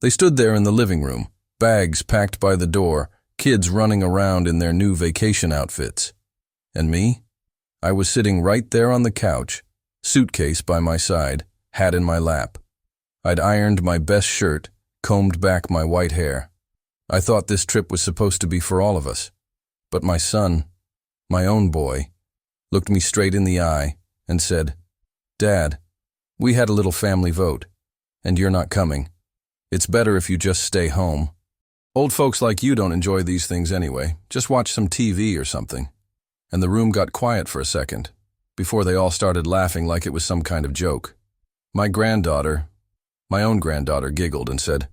They stood there in the living room, bags packed by the door, kids running around in their new vacation outfits. And me? I was sitting right there on the couch, suitcase by my side, hat in my lap. I'd ironed my best shirt, combed back my white hair. I thought this trip was supposed to be for all of us. But my son, my own boy, looked me straight in the eye and said, "Dad, we had a little family vote, and you're not coming. It's better if you just stay home. Old folks like you don't enjoy these things anyway. Just watch some TV or something." And the room got quiet for a second, before they all started laughing like it was some kind of joke. My own granddaughter, giggled and said,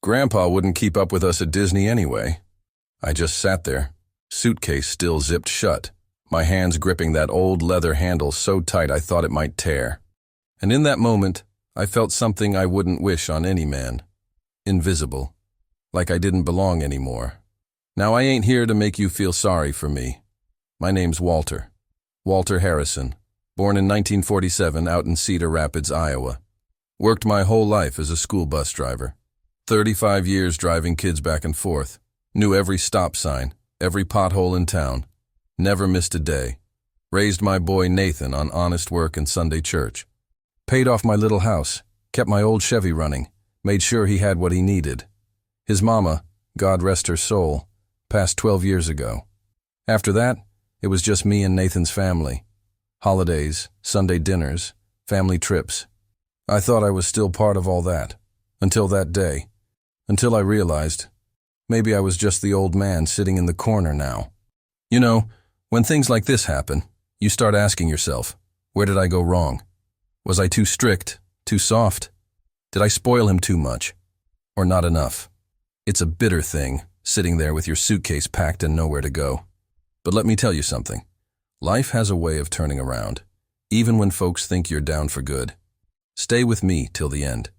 "Grandpa wouldn't keep up with us at Disney anyway." I just sat there, suitcase still zipped shut, my hands gripping that old leather handle so tight I thought it might tear. And in that moment, I felt something I wouldn't wish on any man. Invisible. Like I didn't belong anymore. Now I ain't here to make you feel sorry for me. My name's Walter. Walter Harrison. Born in 1947 out in Cedar Rapids, Iowa. Worked my whole life as a school bus driver. 35 years driving kids back and forth. Knew every stop sign, every pothole in town. Never missed a day. Raised my boy Nathan on honest work and Sunday church. Paid off my little house. Kept my old Chevy running. Made sure he had what he needed. His mama, God rest her soul, passed 12 years ago. After that, it was just me and Nathan's family. Holidays, Sunday dinners, family trips. I thought I was still part of all that. Until that day. Until I realized, maybe I was just the old man sitting in the corner now. You know, when things like this happen, you start asking yourself, where did I go wrong? Was I too strict, too soft? Did I spoil him too much? Or not enough? It's a bitter thing, sitting there with your suitcase packed and nowhere to go. But let me tell you something. Life has a way of turning around, even when folks think you're down for good. Stay with me till the end.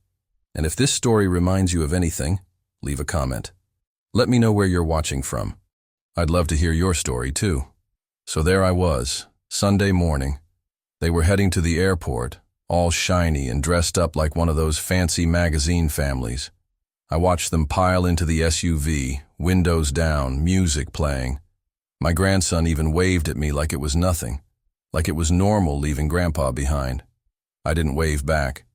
And if this story reminds you of anything, leave a comment. Let me know where you're watching from. I'd love to hear your story too. So there I was, Sunday morning. They were heading to the airport, all shiny and dressed up like one of those fancy magazine families. I watched them pile into the SUV, windows down, music playing. My grandson even waved at me like it was nothing, like it was normal leaving Grandpa behind. I didn't wave back.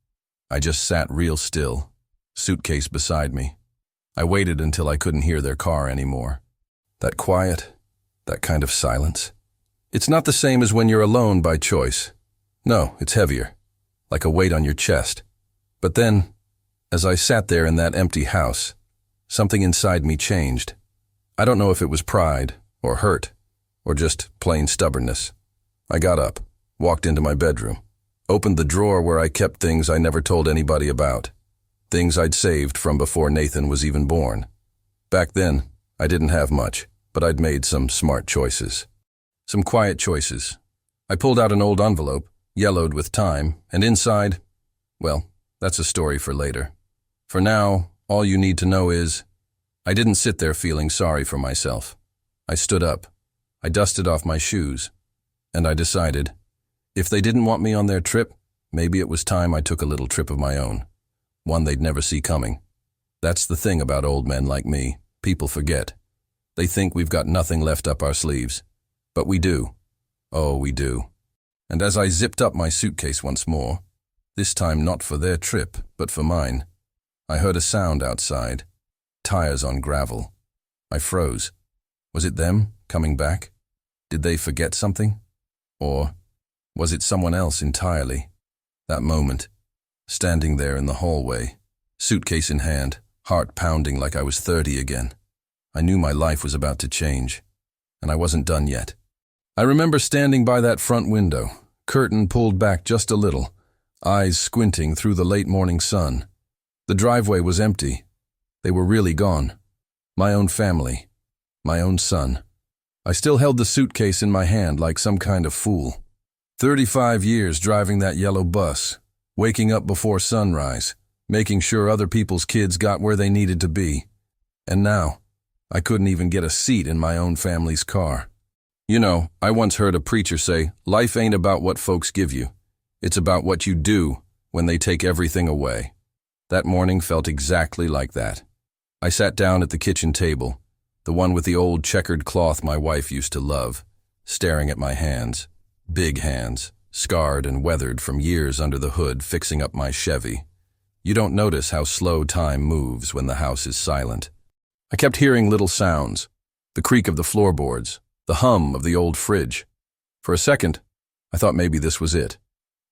I just sat real still, suitcase beside me. I waited until I couldn't hear their car anymore. That quiet, that kind of silence. It's not the same as when you're alone by choice. No, it's heavier, like a weight on your chest. But then, as I sat there in that empty house, something inside me changed. I don't know if it was pride, or hurt, or just plain stubbornness. I got up, walked into my bedroom, opened the drawer where I kept things I never told anybody about, things I'd saved from before Nathan was even born. Back then, I didn't have much, but I'd made some smart choices. Some quiet choices. I pulled out an old envelope, yellowed with time, and inside, well, that's a story for later. For now, all you need to know is, I didn't sit there feeling sorry for myself. I stood up, I dusted off my shoes, and I decided, if they didn't want me on their trip, maybe it was time I took a little trip of my own, one they'd never see coming. That's the thing about old men like me, people forget. They think we've got nothing left up our sleeves, but we do. Oh, we do. And as I zipped up my suitcase once more, this time not for their trip, but for mine, I heard a sound outside, tires on gravel. I froze. Was it them, coming back? Did they forget something? Or was it someone else entirely? That moment, standing there in the hallway, suitcase in hand, heart pounding like I was 30 again. I knew my life was about to change, and I wasn't done yet. I remember standing by that front window, curtain pulled back just a little, eyes squinting through the late morning sun. The driveway was empty. They were really gone. My own family. My own son. I still held the suitcase in my hand like some kind of fool. 35 years driving that yellow bus, waking up before sunrise, making sure other people's kids got where they needed to be. And now, I couldn't even get a seat in my own family's car. You know, I once heard a preacher say, life ain't about what folks give you. It's about what you do when they take everything away. That morning felt exactly like that. I sat down at the kitchen table, the one with the old checkered cloth my wife used to love, staring at my hands, big hands, scarred and weathered from years under the hood fixing up my Chevy. You don't notice how slow time moves when the house is silent. I kept hearing little sounds, the creak of the floorboards, the hum of the old fridge. For a second, I thought maybe this was it.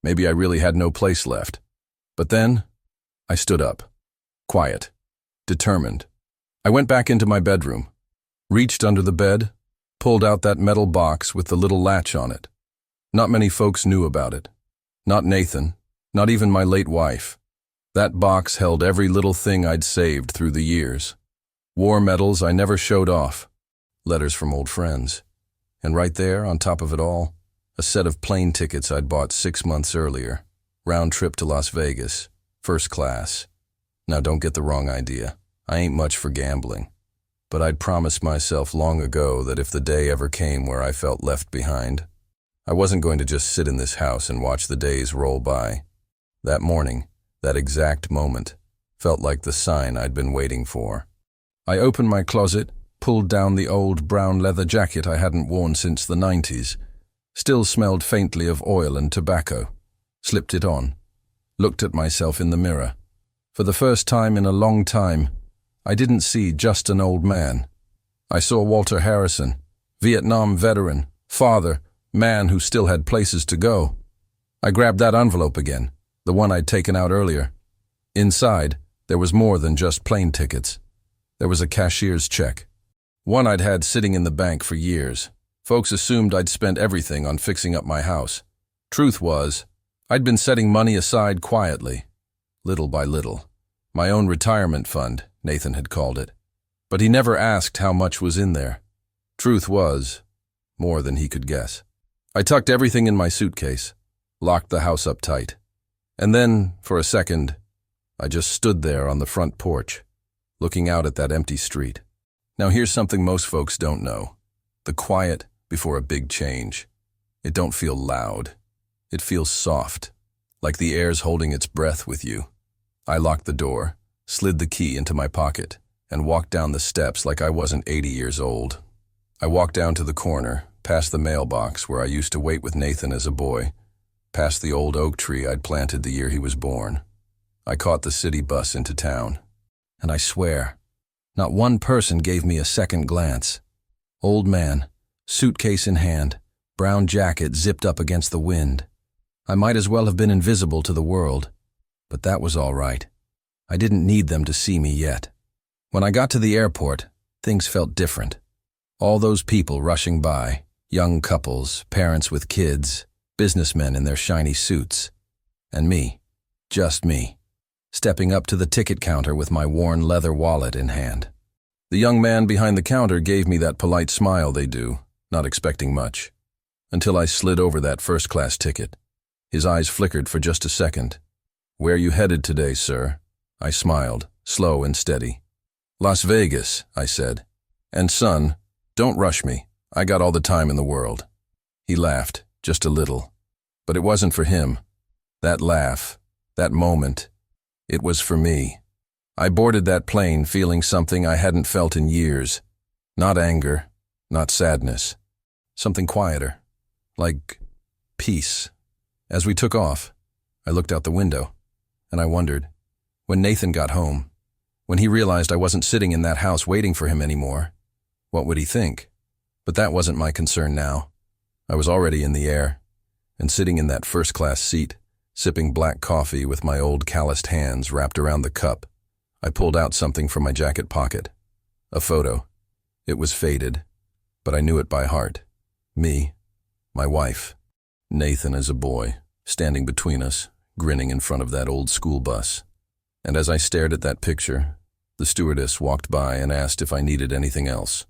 Maybe I really had no place left. But then, I stood up, quiet, determined. I went back into my bedroom, reached under the bed, pulled out that metal box with the little latch on it. Not many folks knew about it. Not Nathan, not even my late wife. That box held every little thing I'd saved through the years. War medals I never showed off, letters from old friends. And right there, on top of it all, a set of plane tickets I'd bought 6 months earlier. Round trip to Las Vegas, first class. Now don't get the wrong idea. I ain't much for gambling. But I'd promised myself long ago that if the day ever came where I felt left behind, I wasn't going to just sit in this house and watch the days roll by. That morning, that exact moment, felt like the sign I'd been waiting for. I opened my closet, pulled down the old brown leather jacket I hadn't worn since the 90s, still smelled faintly of oil and tobacco, slipped it on, looked at myself in the mirror. For the first time in a long time, I didn't see just an old man. I saw Walter Harrison, Vietnam veteran, father, man who still had places to go. I grabbed that envelope again, the one I'd taken out earlier. Inside, there was more than just plane tickets. There was a cashier's check. One I'd had sitting in the bank for years. Folks assumed I'd spent everything on fixing up my house. Truth was, I'd been setting money aside quietly, little by little. My own retirement fund, Nathan had called it. But he never asked how much was in there. Truth was, more than he could guess. I tucked everything in my suitcase, locked the house up tight. And then, for a second, I just stood there on the front porch, looking out at that empty street. Now here's something most folks don't know. The quiet before a big change. It don't feel loud. It feels soft, like the air's holding its breath with you. I locked the door, slid the key into my pocket, and walked down the steps like I wasn't 80 years old. I walked down to the corner, past the mailbox where I used to wait with Nathan as a boy, past the old oak tree I'd planted the year he was born. I caught the city bus into town. And I swear, not one person gave me a second glance. Old man, suitcase in hand, brown jacket zipped up against the wind. I might as well have been invisible to the world, but that was all right. I didn't need them to see me yet. When I got to the airport, things felt different. All those people rushing by, young couples, parents with kids, businessmen in their shiny suits. And me, just me, stepping up to the ticket counter with my worn leather wallet in hand. The young man behind the counter gave me that polite smile they do, not expecting much, until I slid over that first-class ticket. His eyes flickered for just a second. "Where are you headed today, sir?" I smiled, slow and steady. "Las Vegas," I said. "And son, don't rush me. I got all the time in the world." He laughed, just a little. But it wasn't for him. That laugh, that moment, it was for me. I boarded that plane feeling something I hadn't felt in years. Not anger, not sadness. Something quieter, like peace. As we took off, I looked out the window, and I wondered, when Nathan got home, when he realized I wasn't sitting in that house waiting for him anymore, what would he think? But that wasn't my concern now. I was already in the air, and sitting in that first-class seat, sipping black coffee with my old calloused hands wrapped around the cup. I pulled out something from my jacket pocket. A photo. It was faded, but I knew it by heart. Me, my wife, Nathan as a boy, standing between us, grinning in front of that old school bus. And as I stared at that picture, the stewardess walked by and asked if I needed anything else.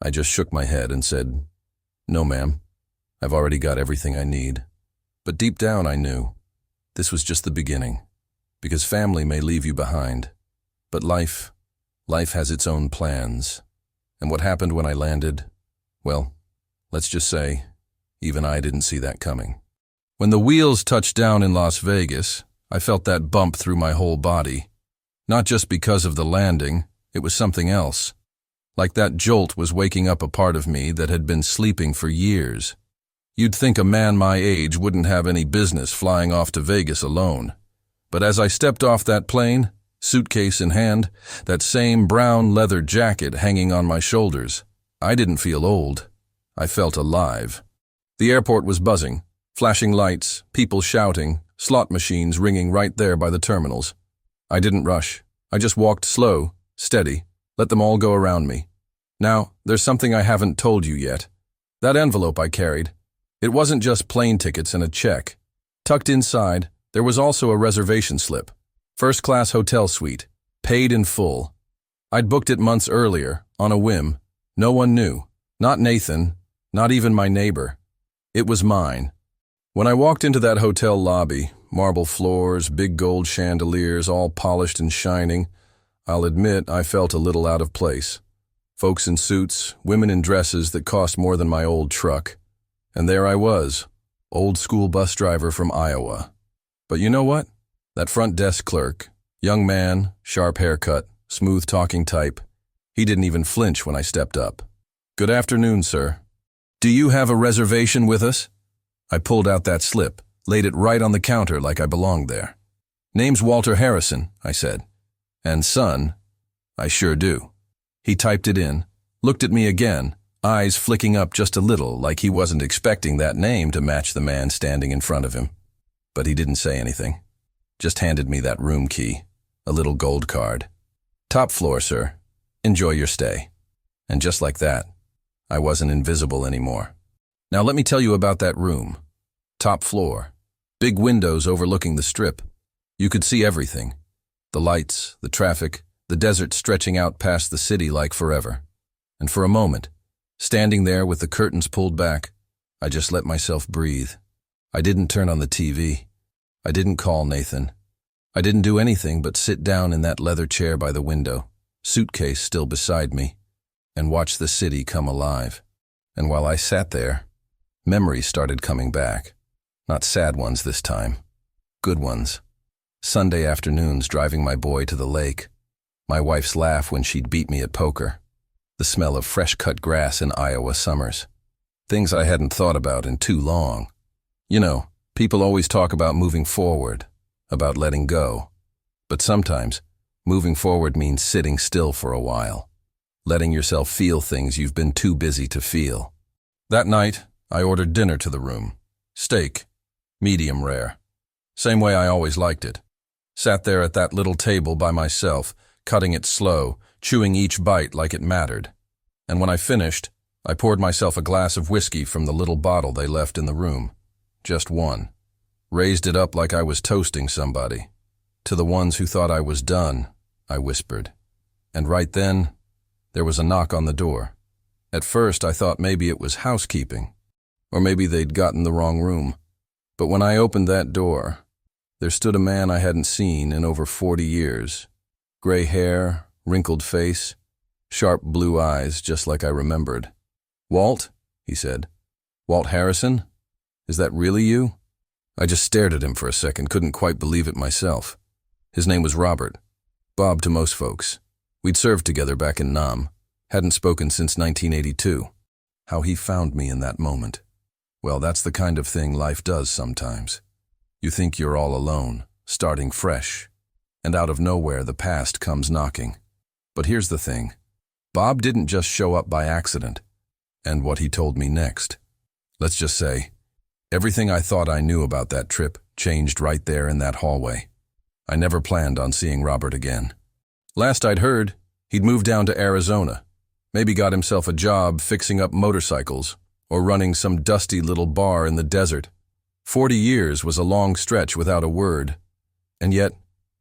I just shook my head and said, "No, ma'am. I've already got everything I need." But deep down I knew this was just the beginning, because family may leave you behind, but life has its own plans. And what happened when I landed? Well, let's just say, even I didn't see that coming. When the wheels touched down in Las Vegas, I felt that bump through my whole body, Not just because of the landing, it was something else. Like that jolt was waking up a part of me that had been sleeping for years. You'd think a man my age wouldn't have any business flying off to Vegas alone. But as I stepped off that plane, suitcase in hand, that same brown leather jacket hanging on my shoulders, I didn't feel old. I felt alive. The airport was buzzing, flashing lights, people shouting, slot machines ringing right there by the terminals. I didn't rush. I just walked slow, steady, let them all go around me. Now, there's something I haven't told you yet. That envelope I carried, it wasn't just plane tickets and a check. Tucked inside, there was also a reservation slip. First-class hotel suite, paid in full. I'd booked it months earlier, on a whim. No one knew. Not Nathan, not even my neighbor. It was mine. When I walked into that hotel lobby, marble floors, big gold chandeliers, all polished and shining, I'll admit I felt a little out of place. Folks in suits, women in dresses that cost more than my old truck. And there I was, old school bus driver from Iowa. But you know what? That front desk clerk, young man, sharp haircut, smooth talking type, he didn't even flinch when I stepped up. "Good afternoon, sir. Do you have a reservation with us?" I pulled out that slip, laid it right on the counter like I belonged there. "Name's Walter Harrison," I said. "And son, I sure do." He typed it in, looked at me again, eyes flicking up just a little like he wasn't expecting that name to match the man standing in front of him. But he didn't say anything. Just handed me that room key, a little gold card. "Top floor, sir. Enjoy your stay." And just like that, I wasn't invisible anymore. Now let me tell you about that room. Top floor. Big windows overlooking the strip. You could see everything. The lights, the traffic, the desert stretching out past the city like forever. And for a moment, standing there with the curtains pulled back, I just let myself breathe. I didn't turn on the TV. I didn't call Nathan. I didn't do anything but sit down in that leather chair by the window, suitcase still beside me, and watch the city come alive. And while I sat there, memories started coming back. Not sad ones this time. Good ones. Sunday afternoons driving my boy to the lake. My wife's laugh when she'd beat me at poker. The smell of fresh-cut grass in Iowa summers. Things I hadn't thought about in too long. You know, people always talk about moving forward, about letting go. But sometimes, moving forward means sitting still for a while. Letting yourself feel things you've been too busy to feel. That night, I ordered dinner to the room. Steak, medium rare. Same way I always liked it. Sat there at that little table by myself, cutting it slow, chewing each bite like it mattered. And when I finished, I poured myself a glass of whiskey from the little bottle they left in the room. Just one. Raised it up like I was toasting somebody. To the ones who thought I was done, I whispered. And right then, there was a knock on the door. At first, I thought maybe it was housekeeping, or maybe they'd gotten the wrong room. But when I opened that door, there stood a man I hadn't seen in over 40 years. Gray hair, wrinkled face, sharp blue eyes, just like I remembered. "Walt?" he said. "Walt Harrison? Is that really you?" I just stared at him for a second, couldn't quite believe it myself. His name was Robert. Bob to most folks. We'd served together back in Nam. Hadn't spoken since 1982. How he found me in that moment. Well, that's the kind of thing life does sometimes. You think you're all alone, starting fresh. And out of nowhere, the past comes knocking. But here's the thing. Bob didn't just show up by accident. And what he told me next. Let's just say, everything I thought I knew about that trip changed right there in that hallway. I never planned on seeing Robert again. Last I'd heard, he'd moved down to Arizona. Maybe got himself a job fixing up motorcycles or running some dusty little bar in the desert. 40 years was a long stretch without a word. And yet,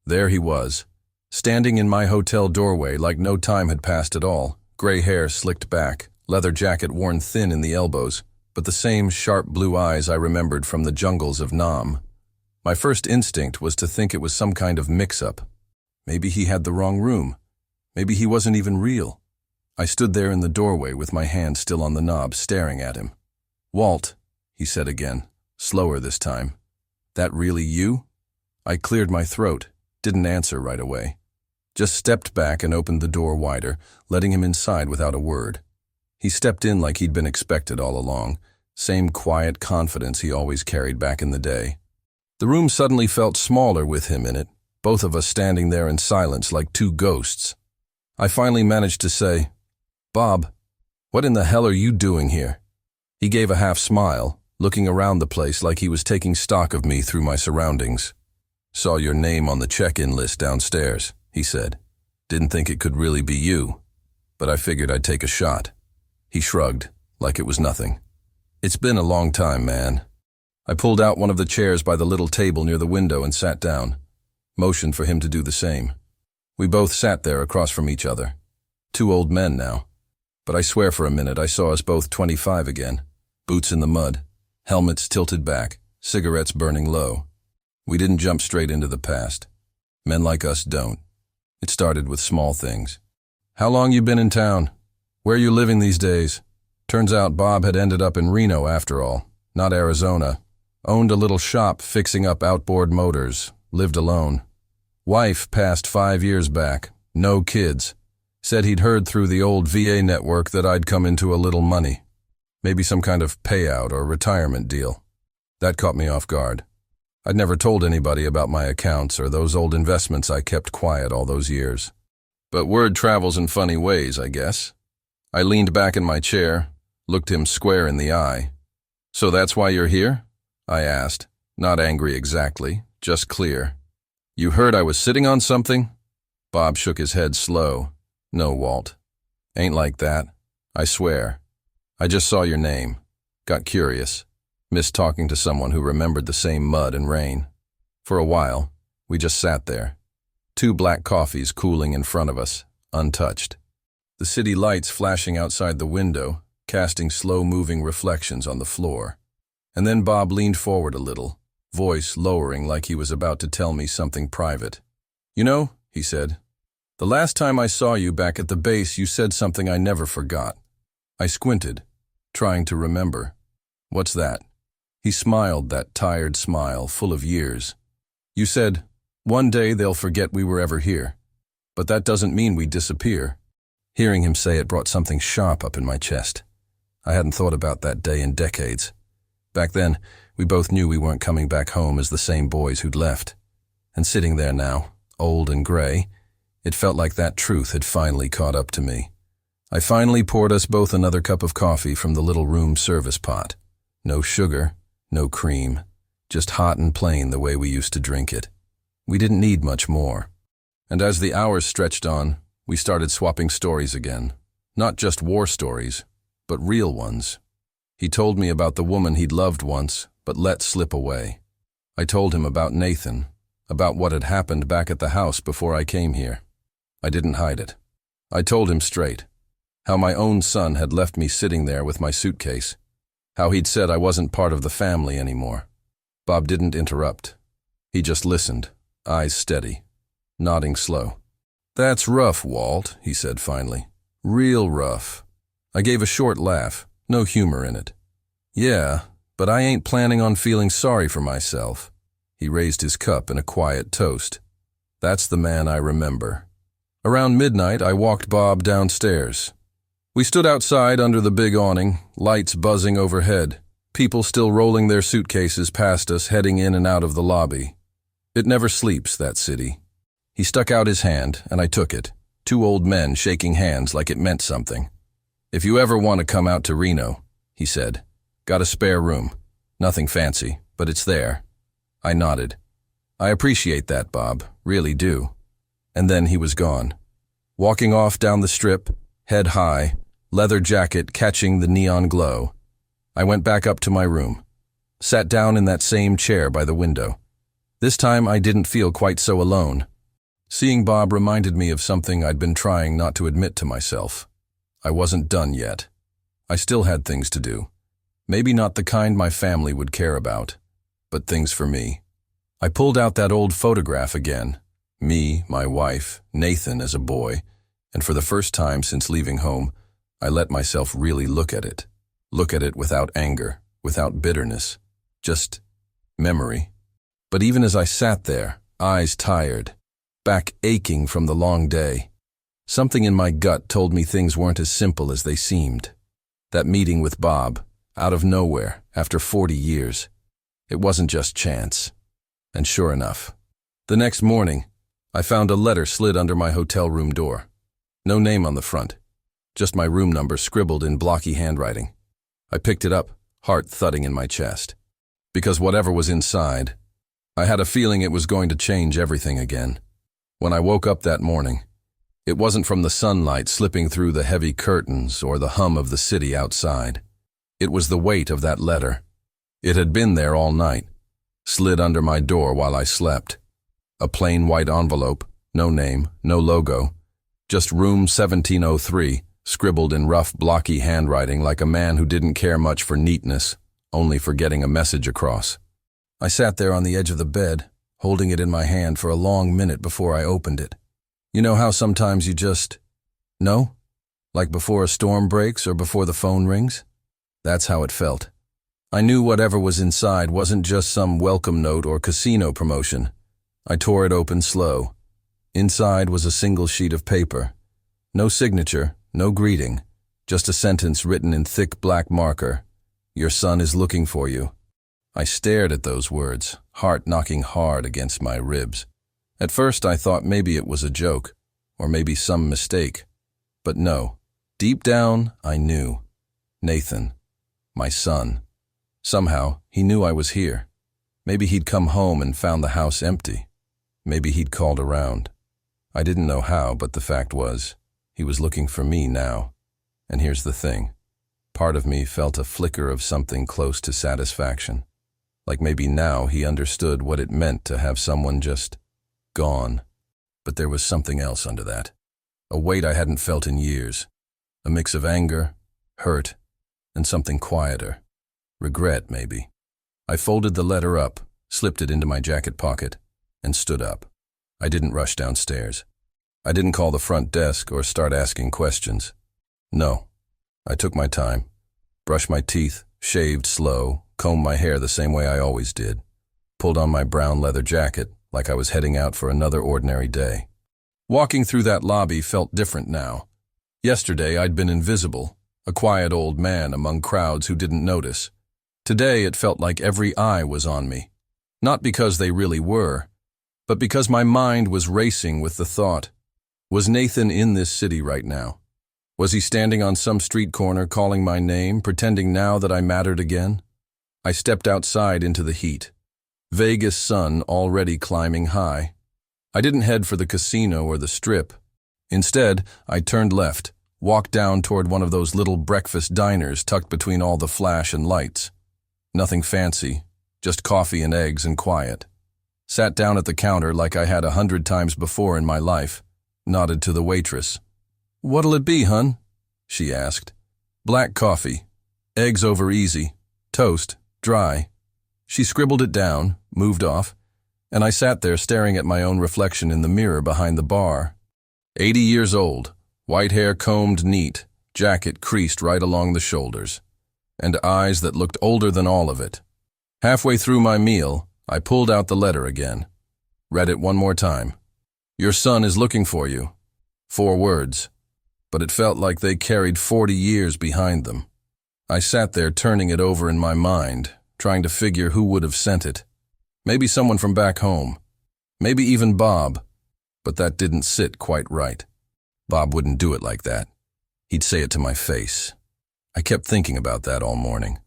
there he was, standing in my hotel doorway like no time had passed at all, gray hair slicked back, leather jacket worn thin in the elbows, but the same sharp blue eyes I remembered from the jungles of Nam. My first instinct was to think it was some kind of mix-up. Maybe he had the wrong room. Maybe he wasn't even real. I stood there in the doorway with my hand still on the knob, staring at him. "Walt," he said again, slower this time. "That really you?" I cleared my throat, didn't answer right away. just stepped back and opened the door wider, letting him inside without a word. He stepped in like he'd been expected all along, same quiet confidence he always carried back in the day. The room suddenly felt smaller with him in it, both of us standing there in silence like two ghosts. I finally managed to say, "Bob, what in the hell are you doing here?" He gave a half smile, looking around the place like he was taking stock of me through my surroundings. "Saw your name on the check-in list downstairs," he said. "Didn't think it could really be you, but I figured I'd take a shot." He shrugged, like it was nothing. "It's been a long time, man." I pulled out one of the chairs by the little table near the window and sat down, motioned for him to do the same. We both sat there across from each other. Two old men now. But I swear for a minute I saw us both 25 again. Boots in the mud, helmets tilted back, cigarettes burning low. We didn't jump straight into the past. Men like us don't. It started with small things. "How long you been in town? Where you living these days?" Turns out Bob had ended up in Reno after all, not Arizona. Owned a little shop fixing up outboard motors, lived alone. Wife passed 5 years back, no kids. Said he'd heard through the old VA network that I'd come into a little money. Maybe some kind of payout or retirement deal. That caught me off guard. I'd never told anybody about my accounts or those old investments I kept quiet all those years. But word travels in funny ways, I guess. I leaned back in my chair, looked him square in the eye. "So that's why you're here?" I asked, not angry exactly, just clear. "You heard I was sitting on something?" Bob shook his head slow. "No, Walt. Ain't like that. I swear. I just saw your name. Got curious. Missed talking to someone who remembered the same mud and rain." For a while, we just sat there. 2 black coffees cooling in front of us, untouched. The city lights flashing outside the window, casting slow-moving reflections on the floor. And then Bob leaned forward a little, voice lowering like he was about to tell me something private. "You know," he said, "the last time I saw you back at the base, you said something I never forgot." I squinted, trying to remember. "What's that?" He smiled that tired smile, full of years. "You said, 'One day they'll forget we were ever here. But that doesn't mean we disappear.'" Hearing him say it brought something sharp up in my chest. I hadn't thought about that day in decades. Back then, we both knew we weren't coming back home as the same boys who'd left. And sitting there now, old and gray, it felt like that truth had finally caught up to me. I finally poured us both another cup of coffee from the little room service pot. No sugar, no cream, just hot and plain the way we used to drink it. We didn't need much more. And as the hours stretched on, we started swapping stories again. Not just war stories, but real ones. He told me about the woman he'd loved once, but let slip away. I told him about Nathan, about what had happened back at the house before I came here. I didn't hide it. I told him straight. How my own son had left me sitting there with my suitcase. How he'd said I wasn't part of the family anymore. Bob didn't interrupt. He just listened, eyes steady, nodding slow. "That's rough, Walt," he said finally. "Real rough." I gave a short laugh, no humor in it. "Yeah, but I ain't planning on feeling sorry for myself." He raised his cup in a quiet toast. "That's the man I remember." Around midnight, I walked Bob downstairs. We stood outside under the big awning, lights buzzing overhead, people still rolling their suitcases past us heading in and out of the lobby. It never sleeps, that city. He stuck out his hand, and I took it, 2 old men shaking hands like it meant something. "If you ever want to come out to Reno," he said, "got a spare room. Nothing fancy, but it's there." I nodded. "I appreciate that, Bob, really do." And then he was gone. Walking off down the strip, head high, leather jacket catching the neon glow. I went back up to my room, sat down in that same chair by the window. This time I didn't feel quite so alone. Seeing Bob reminded me of something I'd been trying not to admit to myself. I wasn't done yet. I still had things to do. Maybe not the kind my family would care about, but things for me. I pulled out that old photograph again. Me, my wife, Nathan as a boy, and for the first time since leaving home, I let myself really look at it. Look at it without anger, without bitterness, just memory. But even as I sat there, eyes tired, back aching from the long day. Something in my gut told me things weren't as simple as they seemed. That meeting with Bob, out of nowhere, after 40 years, it wasn't just chance. And sure enough, the next morning, I found a letter slid under my hotel room door. No name on the front, just my room number scribbled in blocky handwriting. I picked it up, heart thudding in my chest. Because whatever was inside, I had a feeling it was going to change everything again. When I woke up that morning, it wasn't from the sunlight slipping through the heavy curtains or the hum of the city outside. It was the weight of that letter. It had been there all night, slid under my door while I slept. A plain white envelope, no name, no logo, just room 1703, scribbled in rough, blocky handwriting like a man who didn't care much for neatness, only for getting a message across. I sat there on the edge of the bed, holding it in my hand for a long minute before I opened it. You know how sometimes you just know? Like before a storm breaks or before the phone rings? That's how it felt. I knew whatever was inside wasn't just some welcome note or casino promotion. I tore it open slow. Inside was a single sheet of paper. No signature, no greeting, just a sentence written in thick black marker. Your son is looking for you. I stared at those words, heart knocking hard against my ribs. At first I thought maybe it was a joke, or maybe some mistake. But no, deep down I knew. Nathan, my son. Somehow he knew I was here. Maybe he'd come home and found the house empty. Maybe he'd called around. I didn't know how, but the fact was, he was looking for me now. And here's the thing. Part of me felt a flicker of something close to satisfaction. Like maybe now he understood what it meant to have someone just gone. But there was something else under that. A weight I hadn't felt in years. A mix of anger, hurt, and something quieter. Regret, maybe. I folded the letter up, slipped it into my jacket pocket, and stood up. I didn't rush downstairs. I didn't call the front desk or start asking questions. No. I took my time, brushed my teeth, shaved slow, combed my hair the same way I always did, pulled on my brown leather jacket like I was heading out for another ordinary day. Walking through that lobby felt different now. Yesterday I'd been invisible, a quiet old man among crowds who didn't notice. Today it felt like every eye was on me. Not because they really were, but because my mind was racing with the thought, was Nathan in this city right now? Was he standing on some street corner calling my name, pretending now that I mattered again? I stepped outside into the heat. Vegas sun already climbing high. I didn't head for the casino or the strip. Instead, I turned left, walked down toward one of those little breakfast diners tucked between all the flash and lights. Nothing fancy, just coffee and eggs and quiet. Sat down at the counter like I had 100 times before in my life, nodded to the waitress. "What'll it be, hun?" she asked. "Black coffee. Eggs over easy. Toast. Dry." She scribbled it down, moved off, and I sat there staring at my own reflection in the mirror behind the bar. 80 years old, white hair combed neat, jacket creased right along the shoulders, and eyes that looked older than all of it. Halfway through my meal, I pulled out the letter again. Read it one more time. Your son is looking for you. 4 words, but it felt like they carried 40 years behind them. I sat there turning it over in my mind, trying to figure who would have sent it. Maybe someone from back home. Maybe even Bob. But that didn't sit quite right. Bob wouldn't do it like that. He'd say it to my face. I kept thinking about that all morning.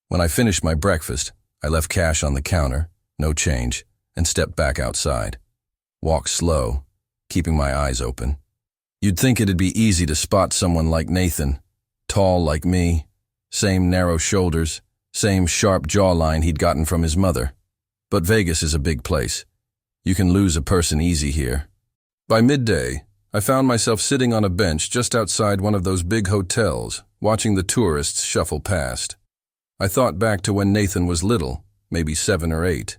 When I finished my breakfast, I left cash on the counter, no change, and stepped back outside. Walked slow, keeping my eyes open. You'd think it'd be easy to spot someone like Nathan, tall like me, same narrow shoulders, same sharp jawline he'd gotten from his mother. But Vegas is a big place. You can lose a person easy here. By midday, I found myself sitting on a bench just outside one of those big hotels, watching the tourists shuffle past. I thought back to when Nathan was little, maybe 7 or 8,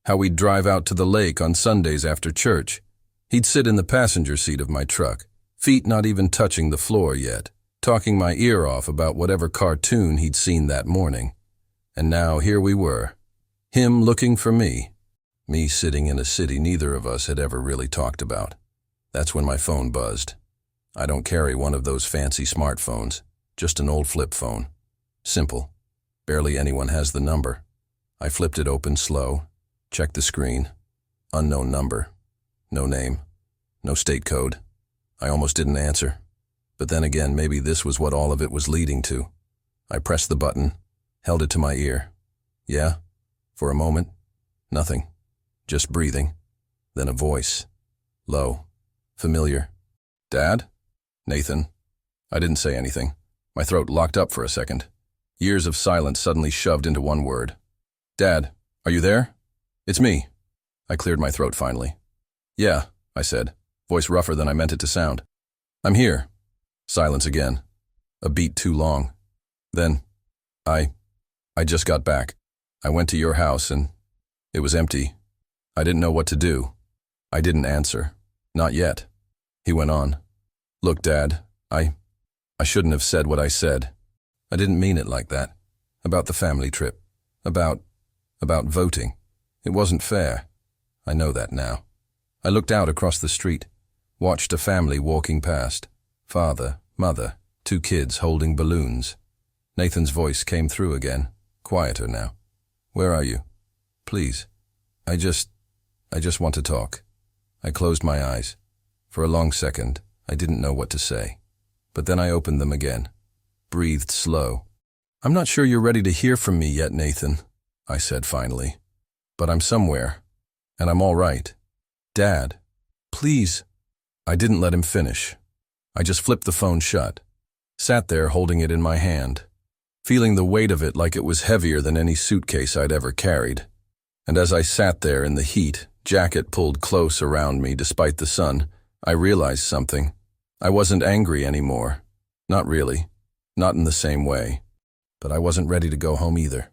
how we'd drive out to the lake on Sundays after church. He'd sit in the passenger seat of my truck, feet not even touching the floor yet, talking my ear off about whatever cartoon he'd seen that morning. And now here we were, him looking for me. Me sitting in a city neither of us had ever really talked about. That's when my phone buzzed. I don't carry one of those fancy smartphones, just an old flip phone. Simple. Barely anyone has the number. I flipped it open slow, checked the screen. Unknown number. No name. No state code. I almost didn't answer. But then again, maybe this was what all of it was leading to. I pressed the button, held it to my ear. Yeah? For a moment. Nothing. Just breathing. Then a voice. Low. Familiar. Dad? Nathan. I didn't say anything. My throat locked up for a second. Years of silence suddenly shoved into one word. Dad, are you there? It's me. I cleared my throat finally. Yeah, I said, voice rougher than I meant it to sound. I'm here. Silence again. A beat too long. Then, I just got back. I went to your house and it was empty. I didn't know what to do. I didn't answer. Not yet. He went on. Look, Dad, I shouldn't have said what I said. I didn't mean it like that. About the family trip. About voting. It wasn't fair. I know that now. I looked out across the street, watched a family walking past. Father, mother, 2 kids holding balloons. Nathan's voice came through again, quieter now. Where are you? Please. I just want to talk. I closed my eyes. For a long second, I didn't know what to say. But then I opened them again, breathed slow. I'm not sure you're ready to hear from me yet, Nathan, I said finally. But I'm somewhere, and I'm all right. Dad, please. I didn't let him finish. I just flipped the phone shut, sat there holding it in my hand, feeling the weight of it like it was heavier than any suitcase I'd ever carried. And as I sat there in the heat, jacket pulled close around me despite the sun, I realized something. I wasn't angry anymore. Not really. Not in the same way. But I wasn't ready to go home either.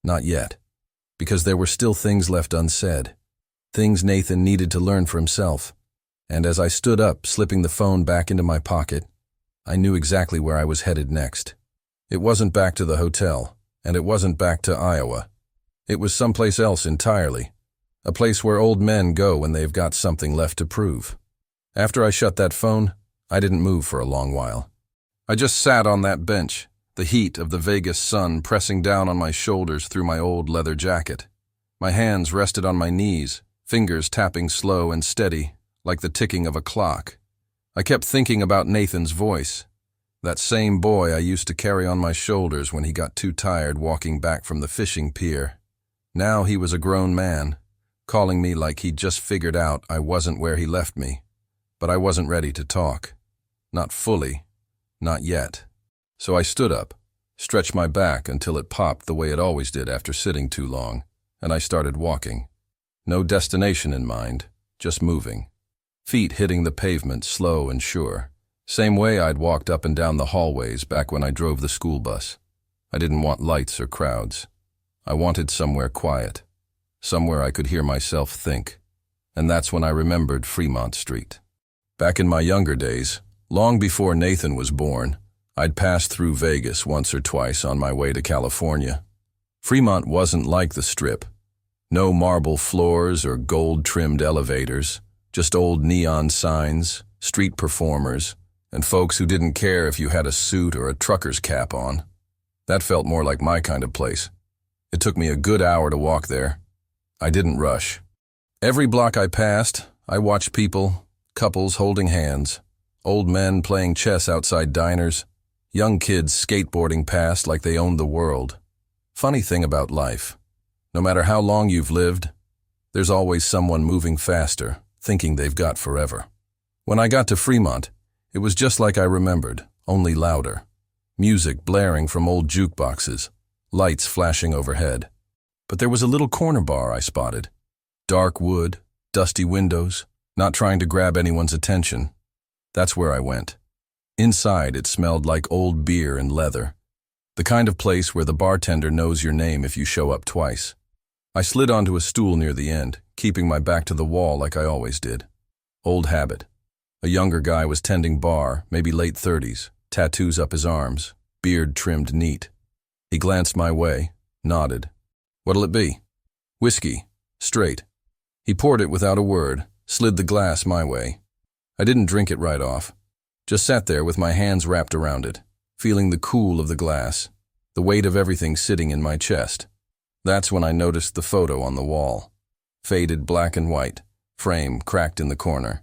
Not yet. Because there were still things left unsaid. Things Nathan needed to learn for himself. And as I stood up, slipping the phone back into my pocket, I knew exactly where I was headed next. It wasn't back to the hotel, and it wasn't back to Iowa. It was someplace else entirely. A place where old men go when they've got something left to prove. After I shut that phone, I didn't move for a long while. I just sat on that bench, the heat of the Vegas sun pressing down on my shoulders through my old leather jacket. My hands rested on my knees, fingers tapping slow and steady, like the ticking of a clock. I kept thinking about Nathan's voice, that same boy I used to carry on my shoulders when he got too tired walking back from the fishing pier. Now he was a grown man, calling me like he'd just figured out I wasn't where he left me. But I wasn't ready to talk. Not fully. Not yet. So I stood up, stretched my back until it popped the way it always did after sitting too long, and I started walking. No destination in mind, just moving. Feet hitting the pavement slow and sure. Same way I'd walked up and down the hallways back when I drove the school bus. I didn't want lights or crowds. I wanted somewhere quiet. Somewhere I could hear myself think. And that's when I remembered Fremont Street. Back in my younger days, long before Nathan was born, I'd passed through Vegas once or twice on my way to California. Fremont wasn't like the Strip. No marble floors or gold-trimmed elevators, just old neon signs, street performers, and folks who didn't care if you had a suit or a trucker's cap on. That felt more like my kind of place. It took me a good hour to walk there. I didn't rush. Every block I passed, I watched people, couples holding hands, old men playing chess outside diners, young kids skateboarding past like they owned the world. Funny thing about life. No matter how long you've lived, there's always someone moving faster, thinking they've got forever. When I got to Fremont, it was just like I remembered, only louder. Music blaring from old jukeboxes, lights flashing overhead. But there was a little corner bar I spotted. Dark wood, dusty windows, not trying to grab anyone's attention. That's where I went. Inside, it smelled like old beer and leather. The kind of place where the bartender knows your name if you show up twice. I slid onto a stool near the end, keeping my back to the wall like I always did. Old habit. A younger guy was tending bar, maybe late 30s, tattoos up his arms, beard trimmed neat. He glanced my way, nodded. What'll it be? Whiskey. Straight. He poured it without a word, slid the glass my way. I didn't drink it right off. Just sat there with my hands wrapped around it, feeling the cool of the glass, the weight of everything sitting in my chest. That's when I noticed the photo on the wall. Faded black and white, frame cracked in the corner.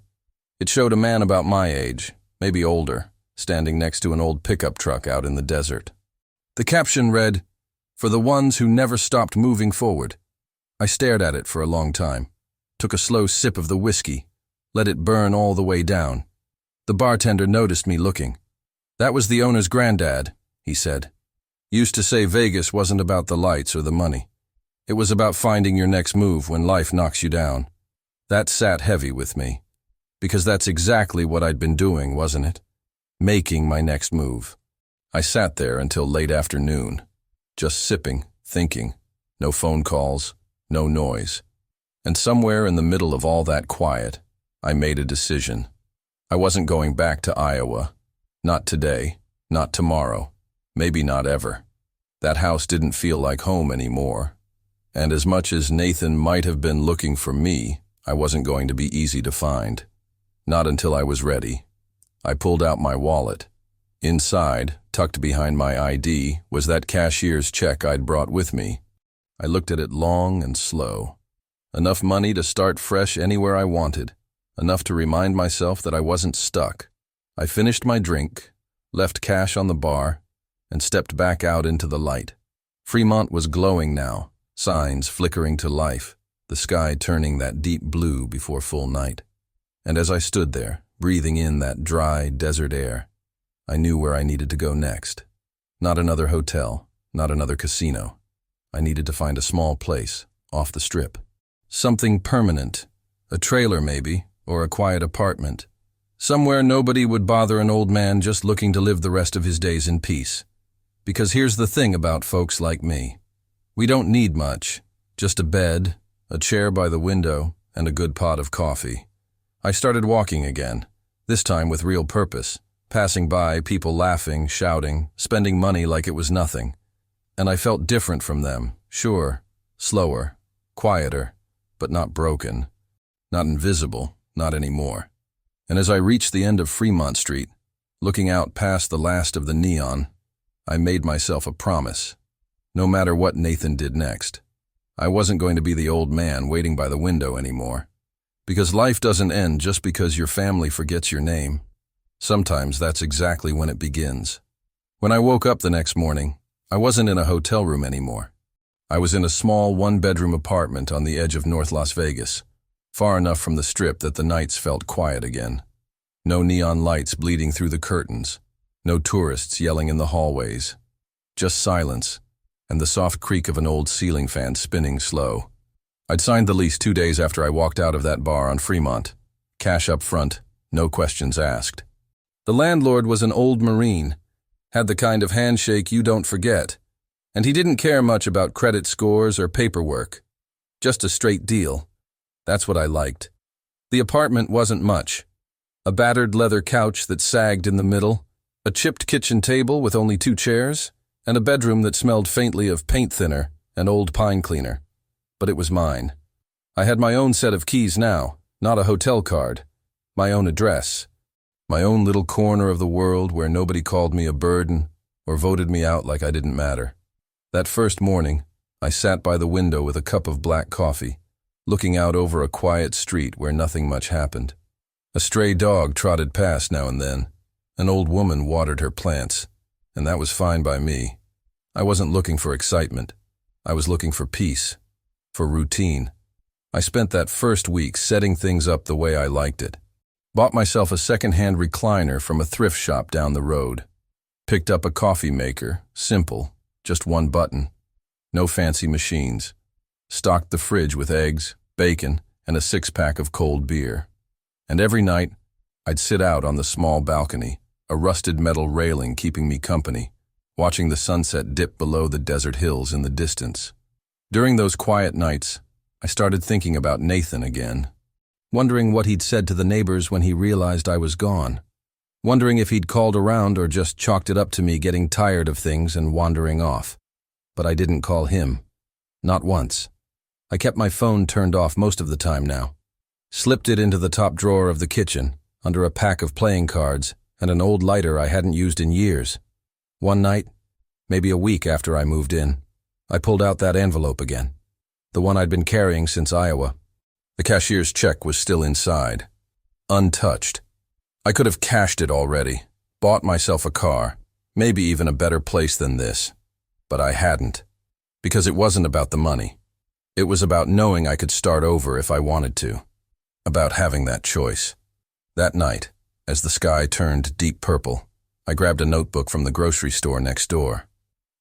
It showed a man about my age, maybe older, standing next to an old pickup truck out in the desert. The caption read, "For the ones who never stopped moving forward." I stared at it for a long time, took a slow sip of the whiskey, let it burn all the way down. The bartender noticed me looking. "That was the owner's granddad," he said. "Used to say Vegas wasn't about the lights or the money. It was about finding your next move when life knocks you down." That sat heavy with me, because that's exactly what I'd been doing, wasn't it? Making my next move. I sat there until late afternoon, just sipping, thinking, no phone calls, no noise. And somewhere in the middle of all that quiet, I made a decision. I wasn't going back to Iowa. Not today, not tomorrow, maybe not ever. That house didn't feel like home anymore. And as much as Nathan might have been looking for me, I wasn't going to be easy to find. Not until I was ready. I pulled out my wallet. Inside, tucked behind my ID, was that cashier's check I'd brought with me. I looked at it long and slow. Enough money to start fresh anywhere I wanted. Enough to remind myself that I wasn't stuck. I finished my drink, left cash on the bar, and stepped back out into the light. Fremont was glowing now, signs flickering to life, the sky turning that deep blue before full night. And as I stood there, breathing in that dry desert air, I knew where I needed to go next. Not another hotel, not another casino. I needed to find a small place, off the strip. Something permanent, a trailer maybe, or a quiet apartment. Somewhere nobody would bother an old man just looking to live the rest of his days in peace. Because here's the thing about folks like me. We don't need much, just a bed, a chair by the window, and a good pot of coffee. I started walking again, this time with real purpose, passing by, people laughing, shouting, spending money like it was nothing. And I felt different from them, sure, slower, quieter, but not broken, not invisible, not anymore. And as I reached the end of Fremont Street, looking out past the last of the neon, I made myself a promise. No matter what Nathan did next, I wasn't going to be the old man waiting by the window anymore. Because life doesn't end just because your family forgets your name. Sometimes that's exactly when it begins. When I woke up the next morning, I wasn't in a hotel room anymore. I was in a small one-bedroom apartment on the edge of North Las Vegas, far enough from the strip that the nights felt quiet again. No neon lights bleeding through the curtains, no tourists yelling in the hallways. Just silence, and the soft creak of an old ceiling fan spinning slow. I'd signed the lease 2 days after I walked out of that bar on Fremont. Cash up front, no questions asked. The landlord was an old Marine, had the kind of handshake you don't forget, and he didn't care much about credit scores or paperwork. Just a straight deal. That's what I liked. The apartment wasn't much. A battered leather couch that sagged in the middle, a chipped kitchen table with only 2 chairs, and a bedroom that smelled faintly of paint thinner and old pine cleaner. But it was mine. I had my own set of keys now, not a hotel card. My own address. My own little corner of the world where nobody called me a burden or voted me out like I didn't matter. That first morning, I sat by the window with a cup of black coffee, looking out over a quiet street where nothing much happened. A stray dog trotted past now and then. An old woman watered her plants, and that was fine by me. I wasn't looking for excitement. I was looking for peace, for routine. I spent that first week setting things up the way I liked it. Bought myself a second-hand recliner from a thrift shop down the road. Picked up a coffee maker, simple, just 1 button. No fancy machines. Stocked the fridge with eggs, bacon, and a 6-pack of cold beer. And every night, I'd sit out on the small balcony, a rusted metal railing keeping me company, watching the sunset dip below the desert hills in the distance. During those quiet nights, I started thinking about Nathan again, wondering what he'd said to the neighbors when he realized I was gone, wondering if he'd called around or just chalked it up to me getting tired of things and wandering off. But I didn't call him. Not once. I kept my phone turned off most of the time now. Slipped it into the top drawer of the kitchen, under a pack of playing cards and an old lighter I hadn't used in years. One night, maybe a week after I moved in, I pulled out that envelope again, the one I'd been carrying since Iowa. The cashier's check was still inside, untouched. I could have cashed it already, bought myself a car, maybe even a better place than this. But I hadn't, because it wasn't about the money. It was about knowing I could start over if I wanted to, about having that choice. That night, as the sky turned deep purple, I grabbed a notebook from the grocery store next door,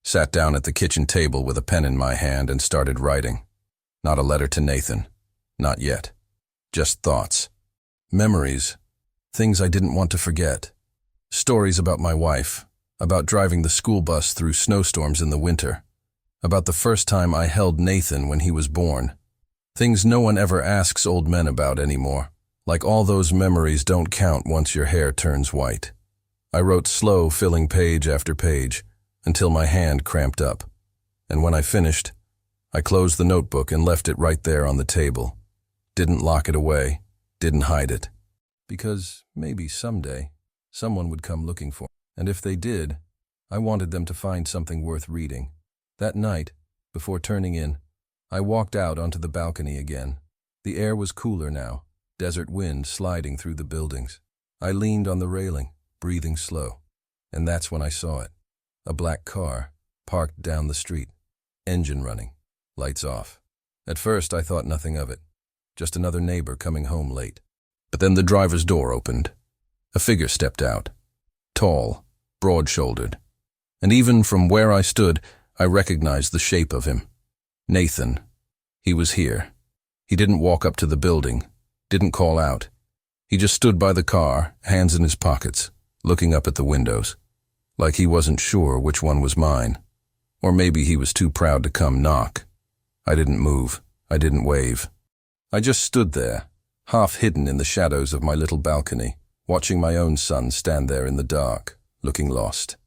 sat down at the kitchen table with a pen in my hand and started writing. Not a letter to Nathan, not yet. Just thoughts, memories, things I didn't want to forget. Stories about my wife, about driving the school bus through snowstorms in the winter, about the first time I held Nathan when he was born. Things no one ever asks old men about anymore, like all those memories don't count once your hair turns white. I wrote slow, filling page after page, until my hand cramped up. And when I finished, I closed the notebook and left it right there on the table. Didn't lock it away, didn't hide it. Because maybe someday, someone would come looking for it. And if they did, I wanted them to find something worth reading. That night, before turning in, I walked out onto the balcony again. The air was cooler now, desert wind sliding through the buildings. I leaned on the railing, breathing slow. And that's when I saw it. A black car, parked down the street. Engine running, lights off. At first I thought nothing of it. Just another neighbor coming home late. But then the driver's door opened. A figure stepped out. Tall, broad-shouldered. And even from where I stood, I recognized the shape of him. Nathan. He was here. He didn't walk up to the building, didn't call out. He just stood by the car, hands in his pockets, looking up at the windows, like he wasn't sure which one was mine. Or maybe he was too proud to come knock. I didn't move. I didn't wave. I just stood there, half hidden in the shadows of my little balcony, watching my own son stand there in the dark, looking lost.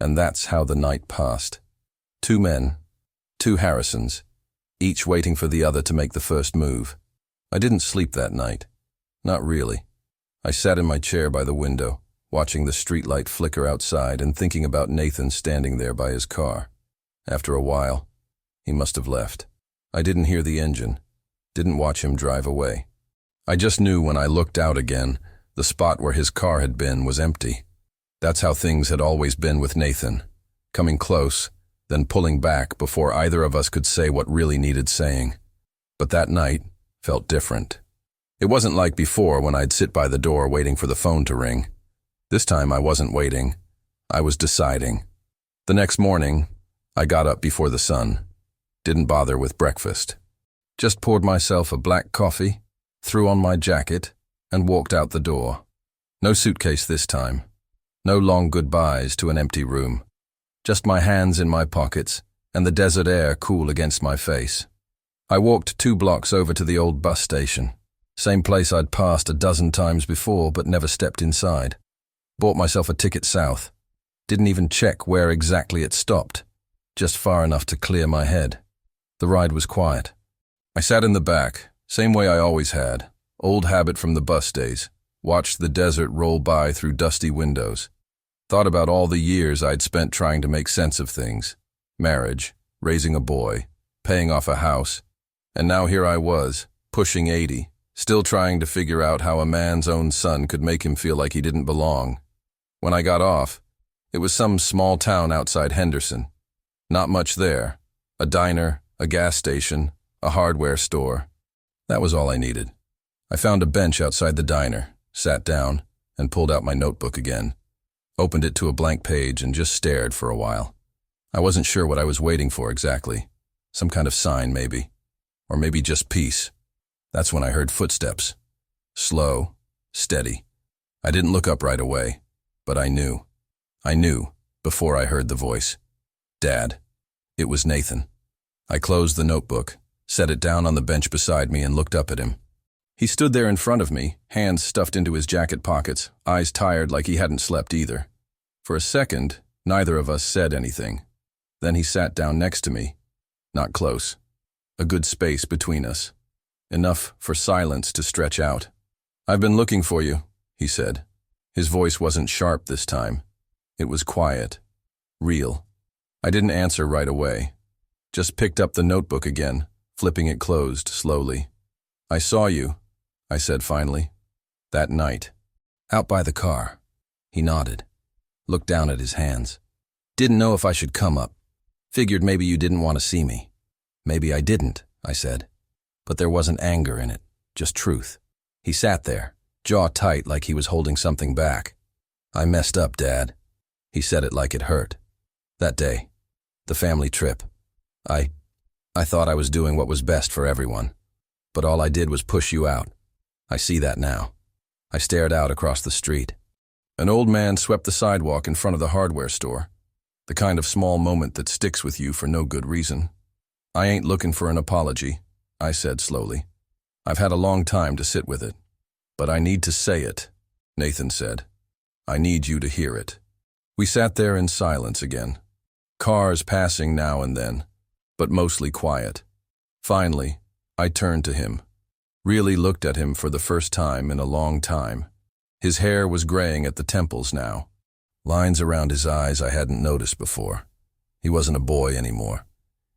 And that's how the night passed. 2 men, 2 Harrisons, each waiting for the other to make the first move. I didn't sleep that night. Not really. I sat in my chair by the window, watching the streetlight flicker outside and thinking about Nathan standing there by his car. After a while, he must have left. I didn't hear the engine, didn't watch him drive away. I just knew when I looked out again, the spot where his car had been was empty. That's how things had always been with Nathan, coming close, then pulling back before either of us could say what really needed saying. But that night felt different. It wasn't like before when I'd sit by the door waiting for the phone to ring. This time I wasn't waiting. I was deciding. The next morning, I got up before the sun. Didn't bother with breakfast. Just poured myself a black coffee, threw on my jacket, and walked out the door. No suitcase this time. No long goodbyes to an empty room. Just my hands in my pockets and the desert air cool against my face. I walked 2 blocks over to the old bus station. Same place I'd passed a dozen times before but never stepped inside. Bought myself a ticket south. Didn't even check where exactly it stopped. Just far enough to clear my head. The ride was quiet. I sat in the back, same way I always had. Old habit from the bus days. Watched the desert roll by through dusty windows. Thought about all the years I'd spent trying to make sense of things. Marriage, raising a boy, paying off a house. And now here I was, pushing 80, still trying to figure out how a man's own son could make him feel like he didn't belong. When I got off, it was some small town outside Henderson. Not much there. A diner, a gas station, a hardware store. That was all I needed. I found a bench outside the diner, sat down, and pulled out my notebook again. Opened it to a blank page and just stared for a while. I wasn't sure what I was waiting for exactly. Some kind of sign, maybe. Or maybe just peace. That's when I heard footsteps. Slow, steady. I didn't look up right away, but I knew. I knew before I heard the voice. Dad. It was Nathan. I closed the notebook, set it down on the bench beside me and looked up at him. He stood there in front of me, hands stuffed into his jacket pockets, eyes tired like he hadn't slept either. For a second, neither of us said anything. Then he sat down next to me. Not close. a good space between us, enough for silence to stretch out. "I've been looking for you," he said. His voice wasn't sharp this time. It was quiet, real. I didn't answer right away. Just picked up the notebook again, flipping it closed slowly. "I saw you," I said finally. "That night. Out by the car." He nodded, looked down at his hands. "Didn't know if I should come up. Figured maybe you didn't want to see me." "Maybe I didn't," I said. But there wasn't anger in it, just truth. He sat there, jaw tight like he was holding something back. "I messed up, Dad." He said it like it hurt. "That day. The family trip. I thought I was doing what was best for everyone. But all I did was push you out. I see that now." I stared out across the street. An old man swept the sidewalk in front of the hardware store. The kind of small moment that sticks with you for no good reason. "I ain't looking for an apology," I said slowly. "I've had a long time to sit with it. But I need to say it," Nathan said. "I need you to hear it." We sat there in silence again. Cars passing now and then, but mostly quiet. Finally, I turned to him. Really looked at him for the first time in a long time. His hair was graying at the temples now. Lines around his eyes I hadn't noticed before. He wasn't a boy anymore.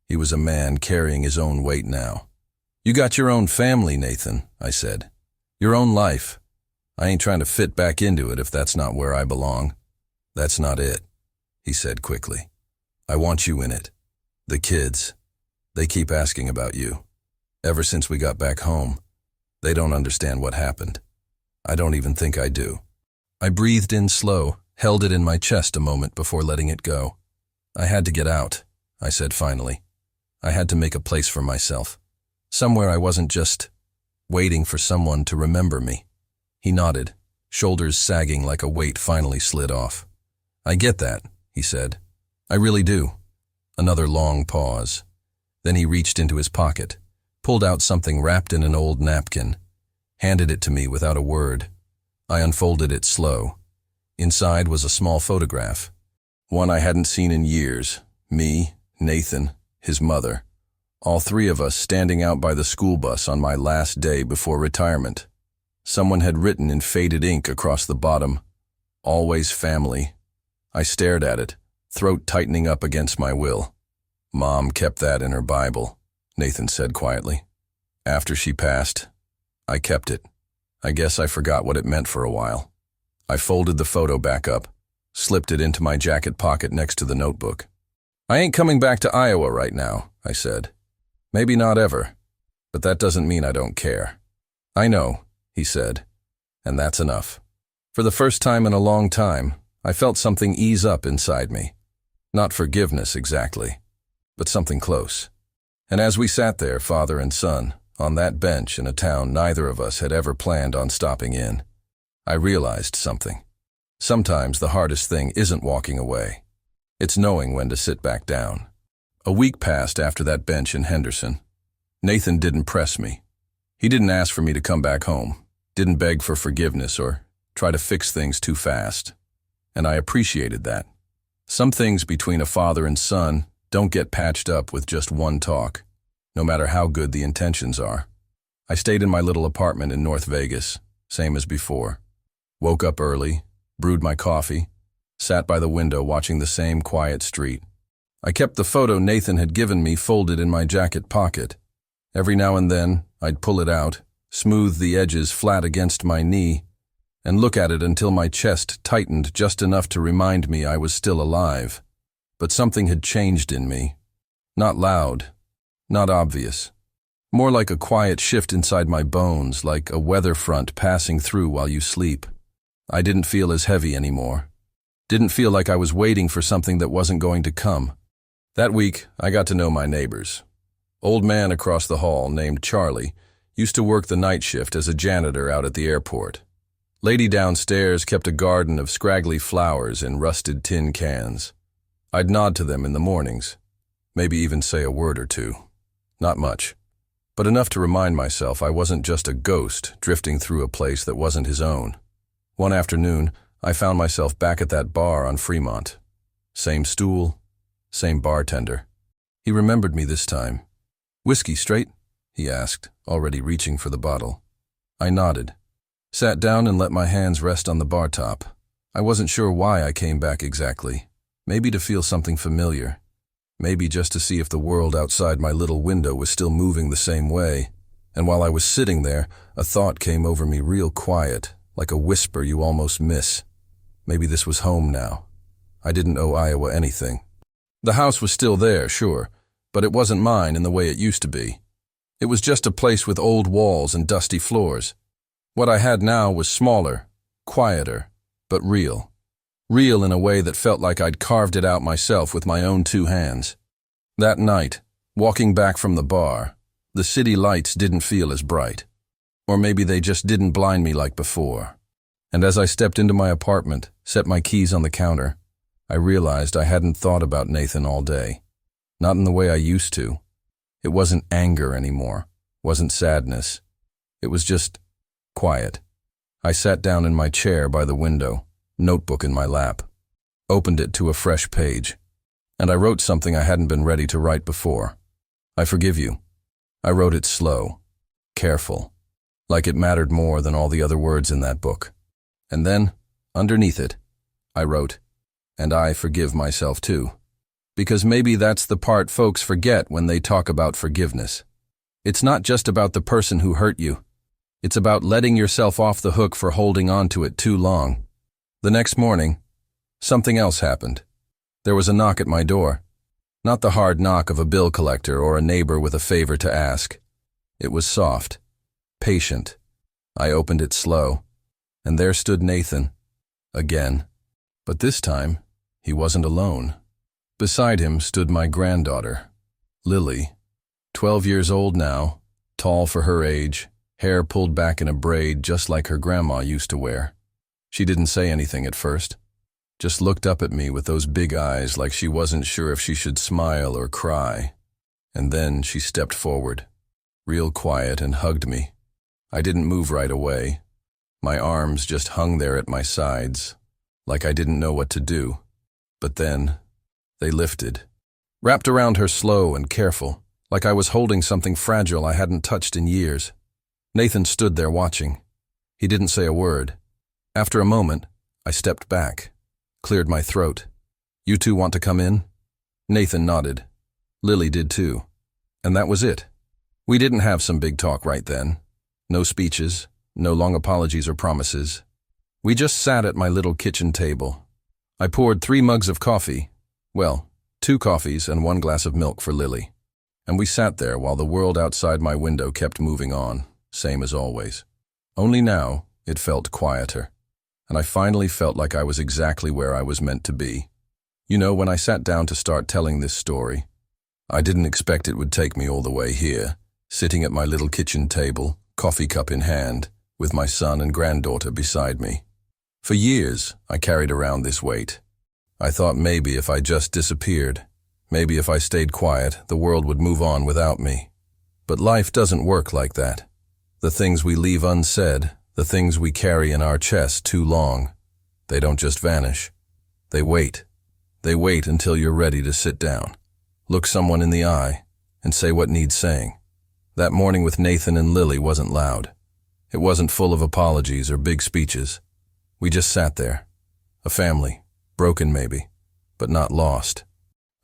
He was a man carrying his own weight now. "You got your own family, Nathan," I said. "Your own life. I ain't trying to fit back into it if that's not where I belong." "That's not it," he said quickly. "I want you in it. The kids. They keep asking about you. Ever since we got back home. They don't understand what happened. I don't even think I do." I breathed in slow, held it in my chest a moment before letting it go. "I had to get out," I said finally. "I had to make a place for myself. Somewhere I wasn't just waiting for someone to remember me." He nodded, shoulders sagging like a weight finally slid off. "I get that," he said. "I really do." Another long pause. Then he reached into his pocket, pulled out something wrapped in an old napkin, handed it to me without a word. I unfolded it slow. Inside was a small photograph, one I hadn't seen in years. Me, Nathan, his mother, all three of us standing out by the school bus on my last day before retirement. Someone had written in faded ink across the bottom, "Always family." I stared at it, throat tightening up against my will. "Mom kept that in her Bible," Nathan said quietly. "After she passed, I kept it. I guess I forgot what it meant for a while." I folded the photo back up, slipped it into my jacket pocket next to the notebook. "I ain't coming back to Iowa right now," I said. "Maybe not ever, but that doesn't mean I don't care." "I know," he said, "and that's enough." For the first time in a long time, I felt something ease up inside me. Not forgiveness exactly, but something close. And as we sat there, father and son, on that bench in a town neither of us had ever planned on stopping in, I realized something. Sometimes the hardest thing isn't walking away. It's knowing when to sit back down. A week passed after that bench in Henderson. Nathan didn't press me. He didn't ask for me to come back home, didn't beg for forgiveness or try to fix things too fast. And I appreciated that. Some things between a father and son don't get patched up with just one talk, no matter how good the intentions are. I stayed in my little apartment in North Vegas, same as before. Woke up early, brewed my coffee, sat by the window watching the same quiet street. I kept the photo Nathan had given me folded in my jacket pocket. Every now and then, I'd pull it out, smooth the edges flat against my knee, and look at it until my chest tightened just enough to remind me I was still alive. But something had changed in me. Not loud, not obvious. More like a quiet shift inside my bones, like a weather front passing through while you sleep. I didn't feel as heavy anymore. Didn't feel like I was waiting for something that wasn't going to come. That week, I got to know my neighbors. Old man across the hall, named Charlie, used to work the night shift as a janitor out at the airport. Lady downstairs kept a garden of scraggly flowers in rusted tin cans. I'd nod to them in the mornings, maybe even say a word or two. Not much, but enough to remind myself I wasn't just a ghost drifting through a place that wasn't his own. One afternoon, I found myself back at that bar on Fremont. Same stool, same bartender. He remembered me this time. "Whiskey straight?" he asked, already reaching for the bottle. I nodded, sat down and let my hands rest on the bar top. I wasn't sure why I came back exactly. Maybe to feel something familiar. Maybe just to see if the world outside my little window was still moving the same way. And while I was sitting there, a thought came over me real quiet, like a whisper you almost miss. Maybe this was home now. I didn't owe Iowa anything. The house was still there, sure, but it wasn't mine in the way it used to be. It was just a place with old walls and dusty floors. What I had now was smaller, quieter, but real. Real in a way that felt like I'd carved it out myself with my own 2 hands. That night, walking back from the bar, the city lights didn't feel as bright. Or maybe they just didn't blind me like before. And as I stepped into my apartment, set my keys on the counter, I realized I hadn't thought about Nathan all day. Not in the way I used to. It wasn't anger anymore, wasn't sadness. It was just quiet. I sat down in my chair by the window, notebook in my lap, opened it to a fresh page, and I wrote something I hadn't been ready to write before. I forgive you. I wrote it slow, careful, like it mattered more than all the other words in that book. And then, underneath it, I wrote, and I forgive myself too. Because maybe that's the part folks forget when they talk about forgiveness. It's not just about the person who hurt you. It's about letting yourself off the hook for holding on to it too long. The next morning, something else happened. There was a knock at my door. Not the hard knock of a bill collector or a neighbor with a favor to ask. It was soft, patient. I opened it slow, and there stood Nathan. Again. But this time, he wasn't alone. Beside him stood my granddaughter, Lily, 12 years old now, tall for her age, hair pulled back in a braid just like her grandma used to wear. She didn't say anything at first, just looked up at me with those big eyes like she wasn't sure if she should smile or cry. And then she stepped forward, real quiet, and hugged me. I didn't move right away. My arms just hung there at my sides, like I didn't know what to do. But then, they lifted, wrapped around her slow and careful, like I was holding something fragile I hadn't touched in years. Nathan stood there watching. He didn't say a word. After a moment, I stepped back, cleared my throat. "You two want to come in?" Nathan nodded. Lily did too. And that was it. We didn't have some big talk right then. No speeches, no long apologies or promises. We just sat at my little kitchen table. I poured 3 mugs of coffee. Well, 2 coffees and 1 glass of milk for Lily. And we sat there while the world outside my window kept moving on, same as always. Only now, it felt quieter. And I finally felt like I was exactly where I was meant to be. You know, when I sat down to start telling this story, I didn't expect it would take me all the way here, sitting at my little kitchen table, coffee cup in hand, with my son and granddaughter beside me. For years, I carried around this weight. I thought maybe if I just disappeared, maybe if I stayed quiet, the world would move on without me. But life doesn't work like that. The things we leave unsaid, the things we carry in our chest too long, they don't just vanish. They wait. They wait until you're ready to sit down, look someone in the eye, and say what needs saying. That morning with Nathan and Lily wasn't loud. It wasn't full of apologies or big speeches. We just sat there. A family. Broken maybe, but not lost.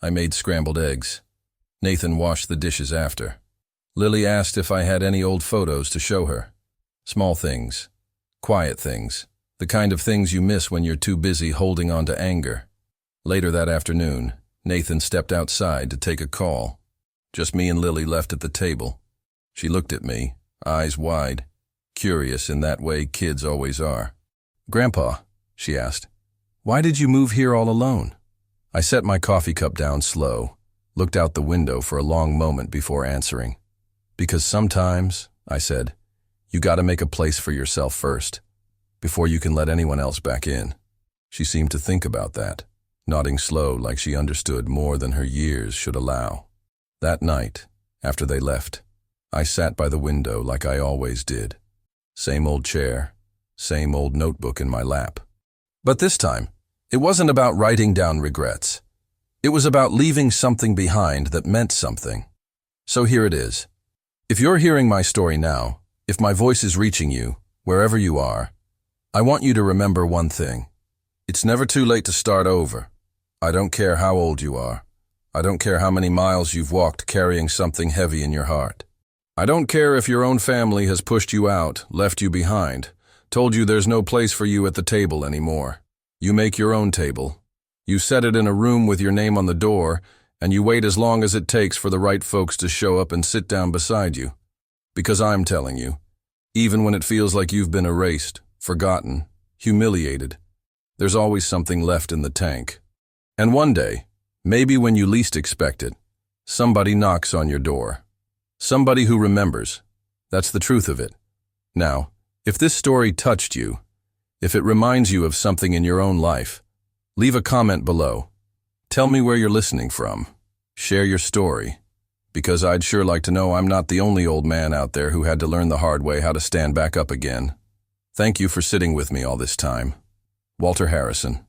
I made scrambled eggs. Nathan washed the dishes after. Lily asked if I had any old photos to show her. Small things, quiet things, the kind of things you miss when you're too busy holding on to anger. Later that afternoon, Nathan stepped outside to take a call. Just me and Lily left at the table. She looked at me, eyes wide, curious in that way kids always are. "Grandpa," she asked, "why did you move here all alone?" I set my coffee cup down slow, looked out the window for a long moment before answering. "Because sometimes," I said, "you gotta make a place for yourself first, before you can let anyone else back in." She seemed to think about that, nodding slow like she understood more than her years should allow. That night, after they left, I sat by the window like I always did. Same old chair, same old notebook in my lap. But this time, it wasn't about writing down regrets. It was about leaving something behind that meant something. So here it is. If you're hearing my story now, if my voice is reaching you, wherever you are, I want you to remember one thing. It's never too late to start over. I don't care how old you are. I don't care how many miles you've walked carrying something heavy in your heart. I don't care if your own family has pushed you out, left you behind, told you there's no place for you at the table anymore. You make your own table. You set it in a room with your name on the door, and you wait as long as it takes for the right folks to show up and sit down beside you. Because I'm telling you, even when it feels like you've been erased, forgotten, humiliated, there's always something left in the tank. And one day, maybe when you least expect it, somebody knocks on your door. Somebody who remembers. That's the truth of it. Now, if this story touched you, if it reminds you of something in your own life, leave a comment below. Tell me where you're listening from. Share your story. Because I'd sure like to know I'm not the only old man out there who had to learn the hard way how to stand back up again. Thank you for sitting with me all this time. Walter Harrison.